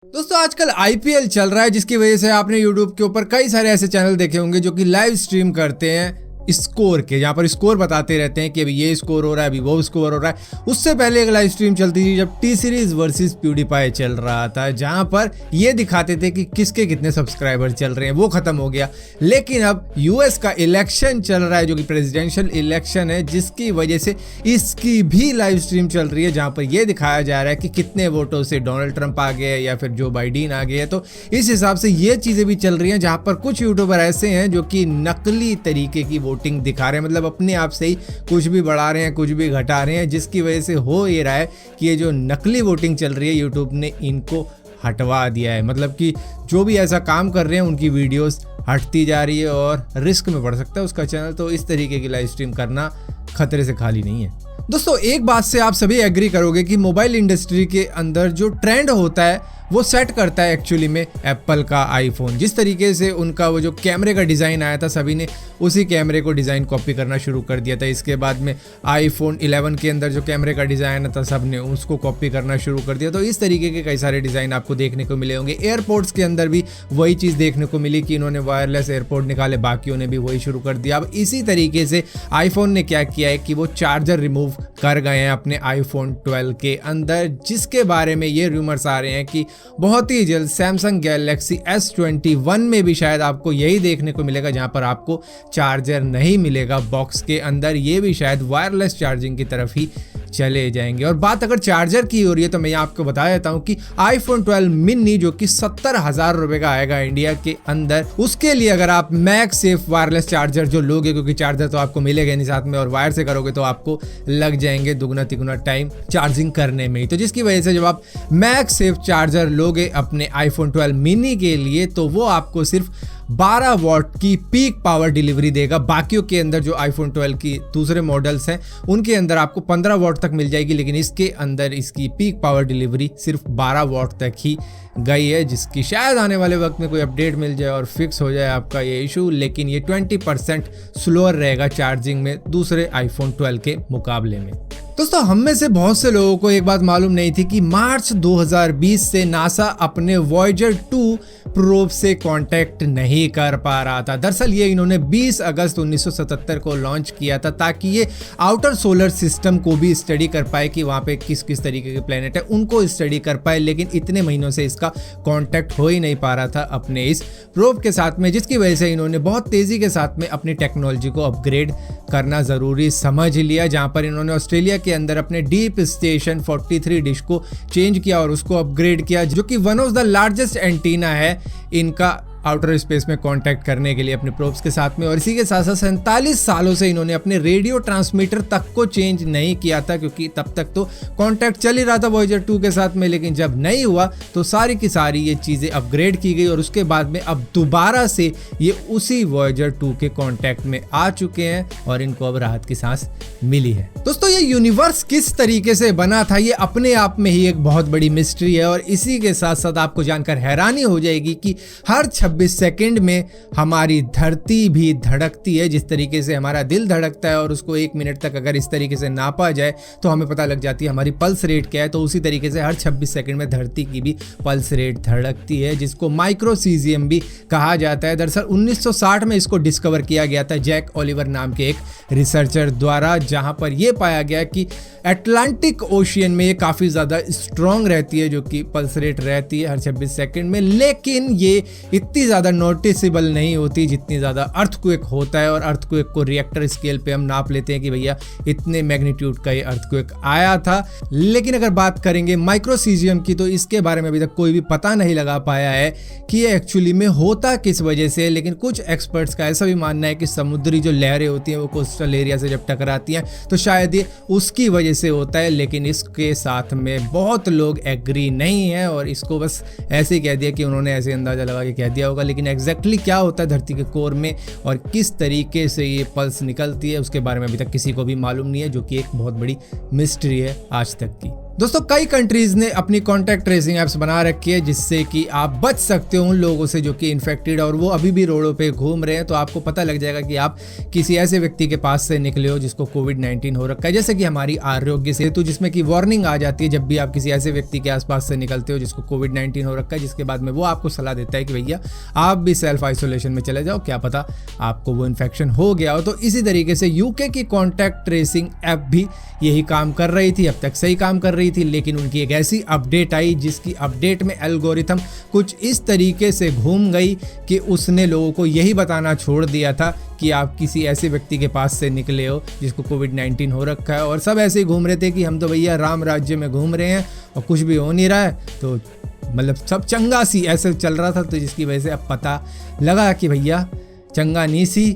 दोस्तों आजकल आईपीएल चल रहा है जिसकी वजह से आपने यूट्यूब के ऊपर कई सारे ऐसे चैनल देखे होंगे जो कि लाइव स्ट्रीम करते हैं स्कोर के, जहाँ पर स्कोर बताते रहते हैं कि अभी ये स्कोर हो रहा है, अभी वो स्कोर हो रहा है। उससे पहले एक लाइव स्ट्रीम चलती थी जब टी सीरीज वर्सेस प्यूडीपाई चल रहा था, जहाँ पर ये दिखाते थे कि किसके कितने सब्सक्राइबर चल रहे हैं। वो खत्म हो गया। लेकिन अब यूएस का इलेक्शन चल रहा है जो कि प्रेसिडेंशियल इलेक्शन है, जिसकी वजह से इसकी भी लाइव स्ट्रीम चल रही है, जहाँ पर यह दिखाया जा रहा है कि कितने वोटों से डोनाल्ड ट्रंप आ गए या फिर जो बाइडेन आ गए। तो इस हिसाब से ये चीज़ें भी चल रही हैं, जहाँ पर कुछ यूट्यूबर ऐसे हैं जो कि नकली तरीके की वोटिंग दिखा रहे हैं, मतलब अपने आप से ही कुछ भी बढ़ा रहे हैं, कुछ भी घटा रहे हैं, जिसकी वजह से हो ये रहा है कि ये जो नकली वोटिंग चल रही है यूट्यूब ने इनको हटवा दिया है। मतलब कि जो भी ऐसा काम कर रहे हैं उनकी वीडियोस हटती जा रही है और रिस्क में पड़ सकता है उसका चैनल। तो इस तरीके की लाइव स्ट्रीम करना खतरे से खाली नहीं है। दोस्तों एक बात से आप सभी एग्री करोगे कि मोबाइल इंडस्ट्री के अंदर जो ट्रेंड होता है वो सेट करता है एक्चुअली में एप्पल का आईफोन। जिस तरीके से उनका वो जो कैमरे का डिज़ाइन आया था, सभी ने उसी कैमरे को डिज़ाइन कॉपी करना शुरू कर दिया था। इसके बाद में आईफोन 11 के अंदर जो कैमरे का डिज़ाइन था, सब ने उसको कॉपी करना शुरू कर दिया। तो इस तरीके के कई सारे डिज़ाइन आपको देखने को मिले होंगे। एयरपोर्ट्स के अंदर भी वही चीज़ देखने को मिली कि इन्होंने वायरलेस एयरपोर्ट निकाले, बाकियों ने भी वही शुरू कर दिया। अब इसी तरीके से आईफोन ने क्या किया है कि वो चार्जर रिमूव कर गए हैं अपने आईफोन 12 के अंदर, जिसके बारे में ये रूमर्स आ रहे हैं कि बहुत ही जल्द सैमसंग गैलेक्सी S21 में भी शायद आपको यही देखने को मिलेगा, जहां पर आपको चार्जर नहीं मिलेगा बॉक्स के अंदर। ये भी शायद वायरलेस चार्जिंग की तरफ ही चले जाएंगे। और बात अगर चार्जर की हो रही है तो मैं आपको बता देता हूं कि आईफोन 12 मिनी जो कि 70,000 रुपए का आएगा इंडिया के अंदर, उसके लिए अगर आप मैगसेफ वायरलेस चार्जर जो लोगे, क्योंकि चार्जर तो आपको मिलेगा नहीं साथ में, और वायर से करोगे तो आपको लग जाएंगे दुगना तिगुना टाइम चार्जिंग करने में ही। तो जिसकी वजह से जब आप मैगसेफ चार्जर लोगे अपने आईफोन 12 मिनी के लिए तो वो आपको सिर्फ 12 वॉट की पीक पावर डिलीवरी देगा। बाकियों के अंदर जो आईफोन 12 की दूसरे मॉडल्स हैं उनके अंदर आपको 15 वॉट तक मिल जाएगी, लेकिन इसके अंदर इसकी पीक पावर डिलीवरी सिर्फ 12 वॉट तक ही गई है, जिसकी शायद आने वाले वक्त में कोई अपडेट मिल जाए और फिक्स हो जाए आपका ये इशू। लेकिन ये 20% स्लोअर रहेगा चार्जिंग में दूसरे आईफोन 12 के मुकाबले में। दोस्तों हम में से बहुत से लोगों को एक बात मालूम नहीं थी कि मार्च 2020 से नासा अपने वॉयेजर 2 प्रोब से कांटेक्ट नहीं कर पा रहा था। दरअसल ये इन्होंने 20 अगस्त 1977 को लॉन्च किया था ताकि ये आउटर सोलर सिस्टम को भी स्टडी कर पाए कि वहाँ पे किस किस तरीके के प्लेनेट है, उनको स्टडी कर पाए। लेकिन इतने महीनों से इसका कांटेक्ट हो ही नहीं पा रहा था अपने इस प्रोब के साथ में, जिसकी वजह से इन्होंने बहुत तेज़ी के साथ में अपनी टेक्नोलॉजी को अपग्रेड करना ज़रूरी समझ लिया, जहाँ पर इन्होंने ऑस्ट्रेलिया के अंदर अपने डीप स्टेशन 43 डिश को चेंज किया और उसको अपग्रेड किया, जो कि one of the largest antenna है इनका आउटर स्पेस में कांटेक्ट करने के लिए अपने प्रोब्स के साथ में। और इसी के साथ साथ 47 सालों से इन्होंने अपने रेडियो ट्रांसमीटर तक को चेंज नहीं किया था, क्योंकि तब तक तो कांटेक्ट चल ही रहा था वॉयेजर 2 के साथ में। लेकिन जब नहीं हुआ तो सारी की सारी ये चीज़ें अपग्रेड की गई और उसके बाद में अब दोबारा से ये उसी वॉयेजर 2 के कांटेक्ट में आ चुके हैं और इनको अब राहत की सांस मिली है। दोस्तों ये यूनिवर्स किस तरीके से बना था ये अपने आप में ही एक बहुत बड़ी मिस्ट्री है। और इसी के साथ साथ आपको जानकर हैरानी हो जाएगी कि हर 26 सेकंड में हमारी धरती भी धड़कती है। जिस तरीके से हमारा दिल धड़कता है और उसको 1 मिनट तक अगर इस तरीके से नापा जाए तो हमें पता लग जाती है हमारी पल्स रेट क्या है। तो उसी तरीके से हर 26 सेकंड में धरती की भी पल्स रेट धड़कती है, जिसको माइक्रोसीजियम भी कहा जाता है। दरअसल 1960 में इसको डिस्कवर किया गया था जैक ओलिवर नाम के एक रिसर्चर द्वारा, जहां पर यह पाया गया कि अटलांटिक ओशियन में ये काफ़ी ज़्यादा स्ट्रॉन्ग रहती है, जो कि पल्स रेट रहती है हर 26 सेकंड में। लेकिन ये इतनी ज़्यादा नोटिसेबल नहीं होती जितनी ज़्यादा अर्थक्वेक होता है। और अर्थक्वेक को रिएक्टर स्केल पे हम नाप लेते हैं कि भैया इतने मैग्नीट्यूड का ये अर्थक्वेक आया था। लेकिन अगर बात करेंगे माइक्रोसीजियम की तो इसके बारे में अभी तक कोई भी पता नहीं लगा पाया है कि ये एक्चुअली में होता किस वजह से। लेकिन कुछ एक्सपर्ट्स का ऐसा भी मानना है कि समुद्री जो लहरें होती हैं वो कोस्टल एरिया से जब टकराती हैं तो शायद ये उसकी वजह से होता है। लेकिन इसके साथ में बहुत लोग एग्री नहीं है और इसको बस ऐसे ही कह दिया कि उन्होंने ऐसे अंदाजा लगा के कह दिया होगा। लेकिन एग्जैक्टली क्या होता है धरती के कोर में और किस तरीके से ये पल्स निकलती है उसके बारे में अभी तक किसी को भी मालूम नहीं है, जो कि एक बहुत बड़ी मिस्ट्री है आज तक की। दोस्तों कई कंट्रीज ने अपनी कॉन्टैक्ट ट्रेसिंग एप्स बना रखी है जिससे कि आप बच सकते हो उन लोगों से जो कि इन्फेक्टेड और वो अभी भी रोडों पे घूम रहे हैं। तो आपको पता लग जाएगा कि आप किसी ऐसे व्यक्ति के पास से निकले हो जिसको कोविड-19 हो रखा है। जैसे कि हमारी आरोग्य सेतु जिसमें कि वार्निंग आ जाती है जब भी आप किसी ऐसे व्यक्ति के आसपास से निकलते हो जिसको कोविड-19 हो रखा है, जिसके बाद में वो आपको सलाह देता है कि भैया आप भी सेल्फ आइसोलेशन में चले जाओ, क्या पता आपको वो इन्फेक्शन हो गया हो। तो इसी तरीके से यूके की कॉन्टैक्ट ट्रेसिंग ऐप भी यही काम कर रही थी, अब तक सही काम कर रही थी, लेकिन उनकी एक ऐसी अपडेट आई जिसकी अपडेट में एल्गोरिथम कुछ इस तरीके से घूम गई कि उसने लोगों को यही बताना छोड़ दिया था कि आप किसी ऐसे व्यक्ति के पास से निकले हो जिसको कोविड-19 हो रखा है। और सब ऐसे ही घूम रहे थे कि हम तो भैया राम राज्य में घूम रहे हैं और कुछ भी हो नहीं रहा है, तो मतलब सब चंगा सी ऐसे चल रहा था। तो जिसकी वजह से अब पता लगा कि भैया चंगा नहीं सी,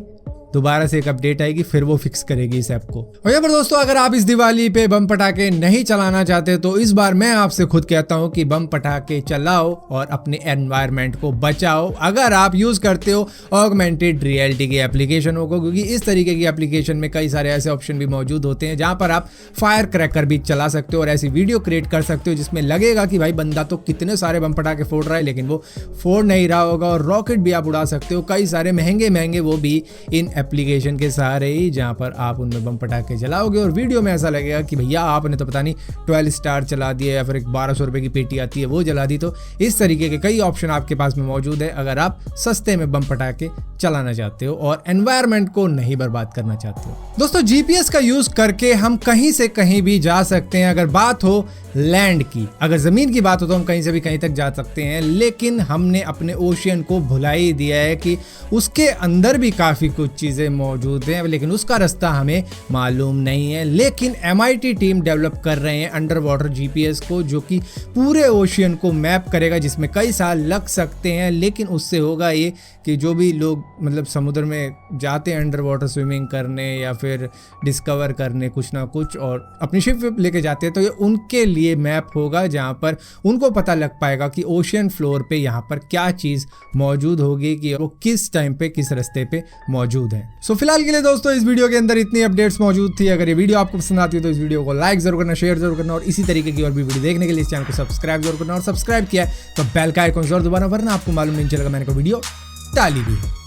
दोबारा से एक अपडेट आएगी फिर वो फिक्स करेगी इस ऐप को। और यहाँ पर दोस्तों अगर आप इस दिवाली पे बम पटाखे नहीं चलाना चाहते तो इस बार मैं आपसे खुद कहता हूँ कि बम पटाखे चलाओ और अपने एनवायरनमेंट को बचाओ अगर आप यूज करते हो ऑगमेंटेड रियलिटी की एप्लीकेशनों को, क्योंकि इस तरीके की एप्लीकेशन में कई सारे ऐसे ऑप्शन भी मौजूद होते हैं जहां पर आप फायर क्रैकर भी चला सकते हो और ऐसी वीडियो क्रिएट कर सकते हो जिसमें लगेगा कि भाई बंदा तो कितने सारे बम पटाखे फोड़ रहा है लेकिन वो फोड़ नहीं रहा होगा। और रॉकेट भी आप उड़ा सकते हो, कई सारे महंगे महंगे वो भी इन एप्लीकेशन के सहारे ही, जहां पर आप उनमें बम पटाखे जलाओगे और वीडियो में ऐसा लगेगा कि भैया आपने तो पता नहीं 12 स्टार चला दिया या फिर एक 1200 रुपए की पेटी आती है वो जला दी। तो इस तरीके के कई ऑप्शन आपके पास में मौजूद है अगर आप सस्ते में बम पटाखे चलाना चाहते हो और एनवायरनमेंट को नहीं बर्बाद करना चाहते हो। दोस्तों जीपीएस का यूज करके हम कहीं से कहीं भी जा सकते हैं। अगर बात हो लैंड की, अगर जमीन की बात हो तो हम कहीं से भी कहीं तक जा सकते हैं, लेकिन हमने अपने ओशियन को भुला ही दिया है कि उसके अंदर भी काफी कुछ चीजें मौजूद हैं, लेकिन उसका रास्ता हमें मालूम नहीं है। लेकिन MIT टीम डेवलप कर रहे हैं अंडर वाटर जीपीएस को जो कि पूरे ओशियन को मैप करेगा, जिसमें कई साल लग सकते हैं, लेकिन उससे होगा ये कि जो भी लोग मतलब समुद्र में जाते हैं अंडर वाटर स्विमिंग करने या फिर डिस्कवर करने कुछ ना कुछ और अपनी शिप लेके जाते हैं, तो ये उनके लिए मैप होगा जहां पर उनको पता लग पाएगा कि ओशियन फ्लोर पे यहाँ पर क्या चीज मौजूद होगी कि वो किस टाइम पे किस रास्ते पे मौजूद है। सो फिलहाल के लिए दोस्तों इस वीडियो के अंदर इतनी अपडेट्स मौजूद थी। अगर ये वीडियो आपको पसंद आती है तो इस वीडियो को लाइक जरूर करना, शेयर जरूर करना और इसी तरीके की और भी वीडियो देखने के लिए इस चैनल को सब्सक्राइब जरूर करना। और सब्सक्राइब किया तो बेल का आइकन जरूर दबाना, वरना आपको मालूम नहीं चलेगा मैंने कोई वीडियो डाली भी है।